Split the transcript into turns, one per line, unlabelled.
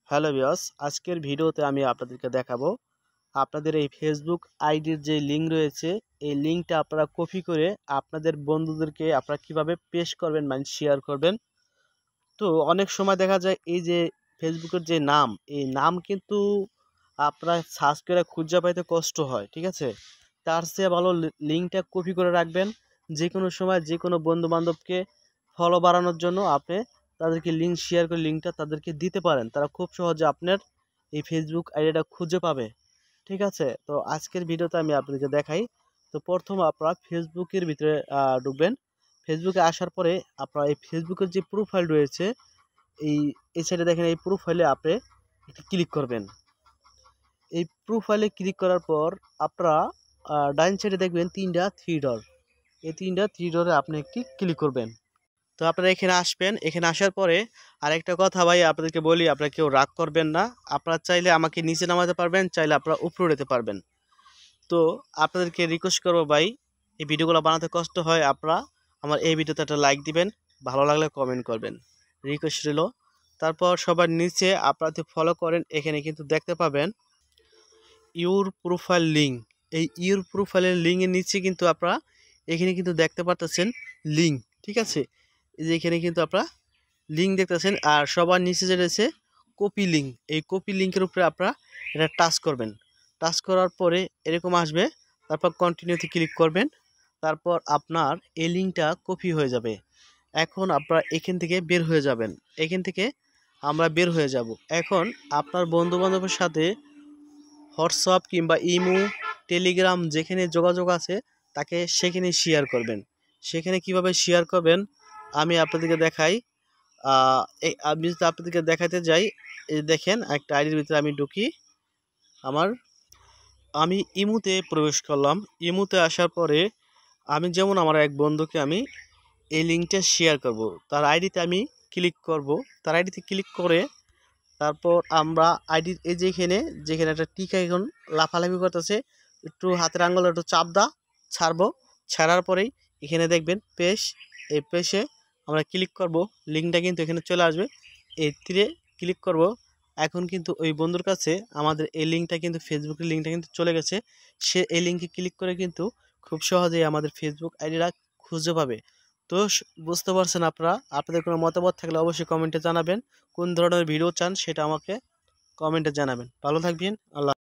Hello viewers, আজকের ভিডিওতে আমি আপনাদেরকে দেখাবো আপনাদের এই ফেসবুক আইডির যে লিঙ্ক রয়েছে, এই লিঙ্কটা আপনারা কপি করে আপনাদের বন্ধুদেরকে আপনারা কিভাবে পেশ করবেন, মানে শেয়ার করবেন। তো অনেক সময় দেখা যায় এই যে ফেসবুকের যে নাম, এই নাম কিন্তু আপনারা সার্চ করে খুঁজে পাইতে কষ্ট হয়, ঠিক আছে? তার চেয়ে ভালো লিঙ্কটা কপি করে রাখবেন। যে কোনো সময় যে কোনো বন্ধু বান্ধবকে ফলো বাড়ানোর জন্য আপনি তাদেরকে লিঙ্ক শেয়ার করে লিঙ্কটা তাদেরকে দিতে পারেন, তারা খুব সহজে আপনার এই ফেসবুক আইডিটা খুঁজে পাবে, ঠিক আছে? তো আজকের ভিডিওতে আমি আপনাদেরকে দেখাই। তো প্রথম আপনারা ফেসবুকের ভিতরে ঢুকবেন। ফেসবুকে আসার পরে আপনারা এই ফেসবুকের যে প্রোফাইল রয়েছে, এই এই সাইডে দেখেন, এই প্রোফাইলে আপনি একটু ক্লিক করবেন। এই প্রোফাইলে ক্লিক করার পর আপনারা ডাইন সাইডে দেখবেন তিনটা থ্রি ডট, এই তিনটা থ্রি ডটে আপনি একটি ক্লিক করবেন। তো আপনারা এখানে আসবেন। এখানে আসার পরে আরেকটা কথা ভাই আপনাদেরকে বলি, আপনারা কেউ রাগ করবেন না। আপনারা চাইলে আমাকে নিচে নামাতে পারবেন, চাইলে আপনারা উপরে উঠাতে পারবেন। তো আপনাদেরকে রিকোয়েস্ট করবো ভাই, এই ভিডিওগুলো বানাতে কষ্ট হয়, আপনারা আমার এই ভিডিওতে একটা লাইক দিবেন, ভালো লাগলে কমেন্ট করবেন, রিকোয়েস্ট রইল। তারপর সবার নিচে আপনারা যদি ফলো করেন, এখানে কিন্তু দেখতে পাবেন ইউর প্রোফাইল লিঙ্ক। এই ইউর প্রোফাইলের লিঙ্কের নিচে কিন্তু আপনারা এখানে কিন্তু দেখতে পাচ্ছেন লিঙ্ক, ঠিক আছে? এই যে এখানে কিন্তু আপনারা লিঙ্ক দেখতেছেন, আর সবার নিচে যেটা রয়েছে কপি লিঙ্ক। এই কপি লিঙ্কের উপরে আপনারা এটা টাচ করবেন। টাচ করার পরে এরকম আসবে, তারপর কন্টিনিউতে ক্লিক করবেন। তারপর আপনার এই লিঙ্কটা কপি হয়ে যাবে। এখন আপনারা এখান থেকে বের হয়ে যাবেন। এখান থেকে আমরা বের হয়ে যাব। এখন আপনার বন্ধুবান্ধবের সাথে হোয়াটসঅ্যাপ কিংবা ইমো, টেলিগ্রাম যেখানে যোগাযোগ আছে তাকে সেখানে শেয়ার করবেন। সেখানে কিভাবে শেয়ার করবেন আমি আপনাদেরকে দেখাই। আমি যদি আপনাদেরকে দেখাতে যাই, এই দেখেন একটা আইডির ভিতরে আমি ঢুকি। আমি ইমোতে প্রবেশ করলাম। ইমোতে আসার পরে আমি যেমন আমার এক বন্ধুকে আমি এই লিঙ্কটা শেয়ার করব, তার আইডিতে আমি ক্লিক করব। তার আইডিতে ক্লিক করে তারপর আমরা আইডির এই যেখানে একটা টিকা এখন লাফালাফি করতেছে, একটু হাতের আঙুল একটু চাপ ছাড়বো। ছাড়ার পরেই এখানে দেখবেন পেজ, এই পেজে আমরা ক্লিক করব। লিঙ্কটা কিন্তু এখানে চলে আসবে, এই তীরে ক্লিক করব। এখন কিন্তু ওই বন্ধুর কাছে আমাদের এই লিঙ্কটা কিন্তু ফেসবুকের লিঙ্কটা কিন্তু চলে গেছে। সে এই লিঙ্কে ক্লিক করে কিন্তু খুব সহজেই আমাদের ফেসবুক আইডিটা খুঁজে পাবে। তো বুঝতে পারছেন আপনারা। আপনাদের কোনো মতামত থাকলে অবশ্যই কমেন্টে জানাবেন। কোন ধরনের ভিডিও চান সেটা আমাকে কমেন্টে জানাবেন। ভালো থাকবেন। আল্লাহ।